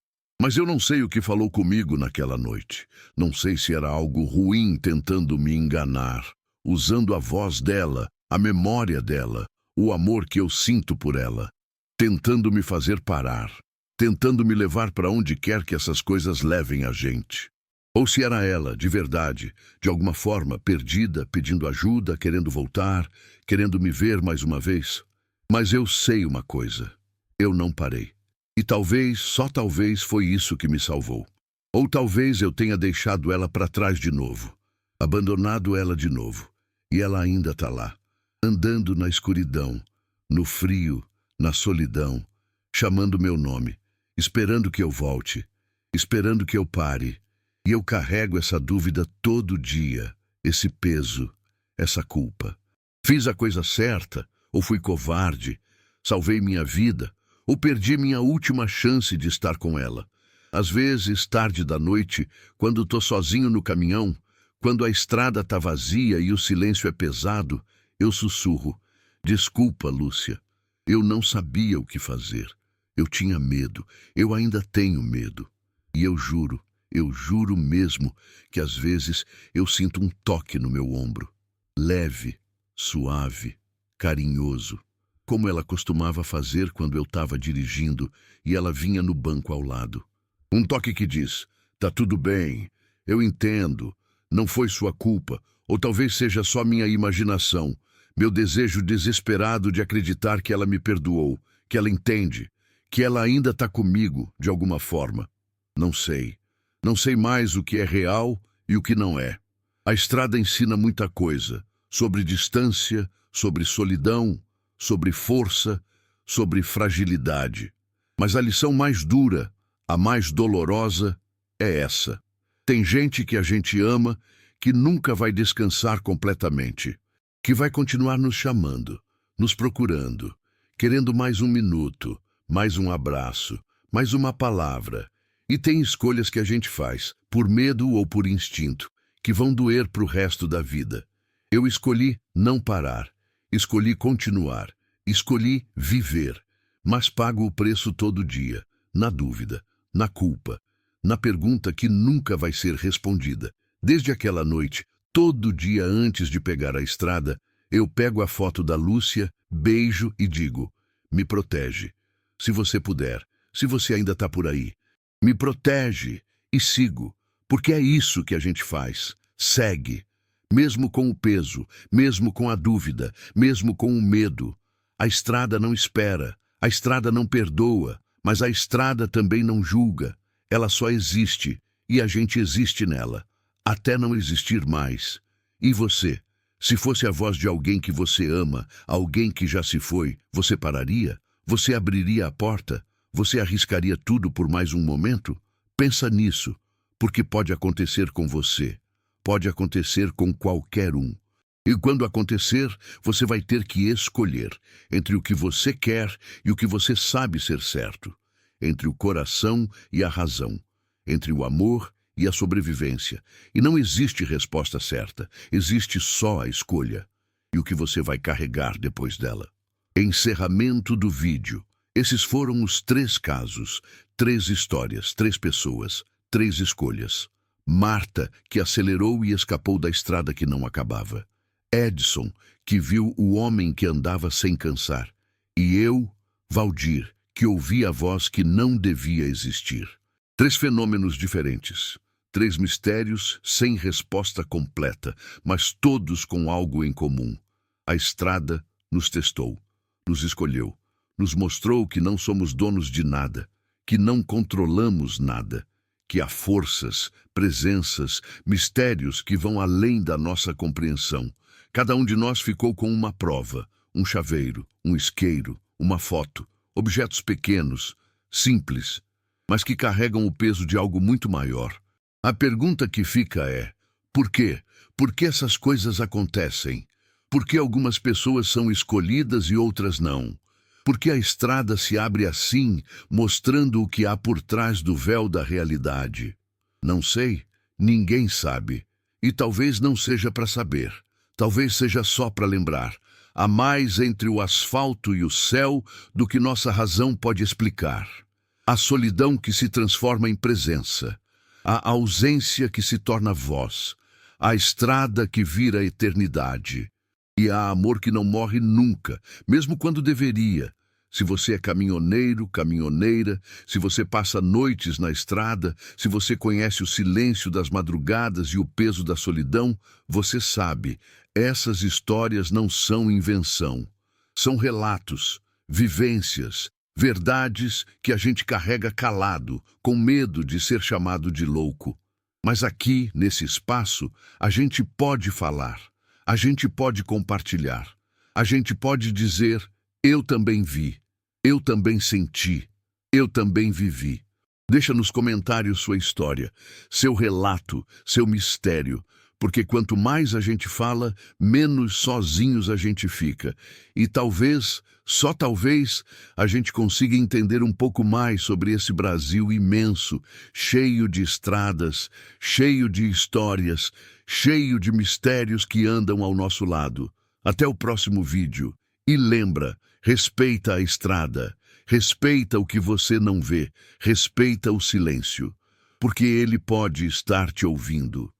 S1: Mas eu não sei o que falou comigo naquela noite. Não sei se era algo ruim tentando me enganar, usando a voz dela, a memória dela, o amor que eu sinto por ela, tentando me fazer parar, tentando me levar para onde quer que essas coisas levem a gente. Ou se era ela, de verdade, de alguma forma, perdida, pedindo ajuda, querendo voltar, querendo me ver mais uma vez. Mas eu sei uma coisa. Eu não parei. E talvez, só talvez, foi isso que me salvou. Ou talvez eu tenha deixado ela para trás de novo, abandonado ela de novo. E ela ainda está lá, andando na escuridão, no frio, na solidão, chamando meu nome, esperando que eu volte, esperando que eu pare. E eu carrego essa dúvida todo dia, esse peso, essa culpa. Fiz a coisa certa, ou fui covarde? Salvei minha vida, ou perdi minha última chance de estar com ela? Às vezes, tarde da noite, quando tô sozinho no caminhão, quando a estrada tá vazia e o silêncio é pesado, eu sussurro: desculpa, Lúcia, eu não sabia o que fazer. Eu tinha medo, eu ainda tenho medo. E eu juro mesmo que às vezes eu sinto um toque no meu ombro. Leve, suave, carinhoso. Como ela costumava fazer quando eu estava dirigindo e ela vinha no banco ao lado. Um toque que diz: tá tudo bem, eu entendo, não foi sua culpa, ou talvez seja só minha imaginação, meu desejo desesperado de acreditar que ela me perdoou, que ela entende, que ela ainda está comigo, de alguma forma. Não sei. Não sei mais o que é real e o que não é. A estrada ensina muita coisa, sobre distância, sobre solidão, sobre força, sobre fragilidade. Mas a lição mais dura, a mais dolorosa, é essa. Tem gente que a gente ama que nunca vai descansar completamente, que vai continuar nos chamando, nos procurando, querendo mais um minuto, mais um abraço, mais uma palavra. E tem escolhas que a gente faz, por medo ou por instinto, que vão doer pro resto da vida. Eu escolhi não parar, escolhi continuar, escolhi viver, mas pago o preço todo dia, na dúvida, na culpa, na pergunta que nunca vai ser respondida. Desde aquela noite, todo dia antes de pegar a estrada, eu pego a foto da Lúcia, beijo e digo: me protege. Se você puder, se você ainda está por aí, me protege, e sigo, porque é isso que a gente faz, segue. Mesmo com o peso, mesmo com a dúvida, mesmo com o medo. A estrada não espera, a estrada não perdoa, mas a estrada também não julga. Ela só existe, e a gente existe nela, até não existir mais. E você? Se fosse a voz de alguém que você ama, alguém que já se foi, você pararia? Você abriria a porta? Você arriscaria tudo por mais um momento? Pensa nisso, porque pode acontecer com você. Pode acontecer com qualquer um. E quando acontecer, você vai ter que escolher entre o que você quer e o que você sabe ser certo, entre o coração e a razão, entre o amor e a sobrevivência. E não existe resposta certa, existe só a escolha e o que você vai carregar depois dela. Encerramento do vídeo. Esses foram os 3 casos, 3 histórias, 3 pessoas, 3 escolhas. Marta, que acelerou e escapou da estrada que não acabava. Edson, que viu o homem que andava sem cansar. E eu, Valdir, que ouvi a voz que não devia existir. Três fenômenos diferentes. Três mistérios sem resposta completa, mas todos com algo em comum. A estrada nos testou, nos escolheu, nos mostrou que não somos donos de nada, que não controlamos nada, que há forças, presenças, mistérios que vão além da nossa compreensão. Cada um de nós ficou com uma prova, um chaveiro, um isqueiro, uma foto, objetos pequenos, simples, mas que carregam o peso de algo muito maior. A pergunta que fica é: por quê? Por que essas coisas acontecem? Por que algumas pessoas são escolhidas e outras não? Por que a estrada se abre assim, mostrando o que há por trás do véu da realidade? Não sei, ninguém sabe. E talvez não seja para saber. Talvez seja só para lembrar. Há mais entre o asfalto e o céu do que nossa razão pode explicar. A solidão que se transforma em presença. A ausência que se torna voz. A estrada que vira eternidade. E há amor que não morre nunca, mesmo quando deveria. Se você é caminhoneiro, caminhoneira, se você passa noites na estrada, se você conhece o silêncio das madrugadas e o peso da solidão, você sabe, essas histórias não são invenção. São relatos, vivências, verdades que a gente carrega calado, com medo de ser chamado de louco. Mas aqui, nesse espaço, a gente pode falar. A gente pode compartilhar. A gente pode dizer: eu também vi, eu também senti, eu também vivi. Deixa nos comentários sua história, seu relato, seu mistério, porque quanto mais a gente fala, menos sozinhos a gente fica. E talvez, só talvez, a gente consiga entender um pouco mais sobre esse Brasil imenso, cheio de estradas, cheio de histórias, cheio de mistérios que andam ao nosso lado. Até o próximo vídeo. E lembra, respeita a estrada, respeita o que você não vê, respeita o silêncio, porque ele pode estar te ouvindo.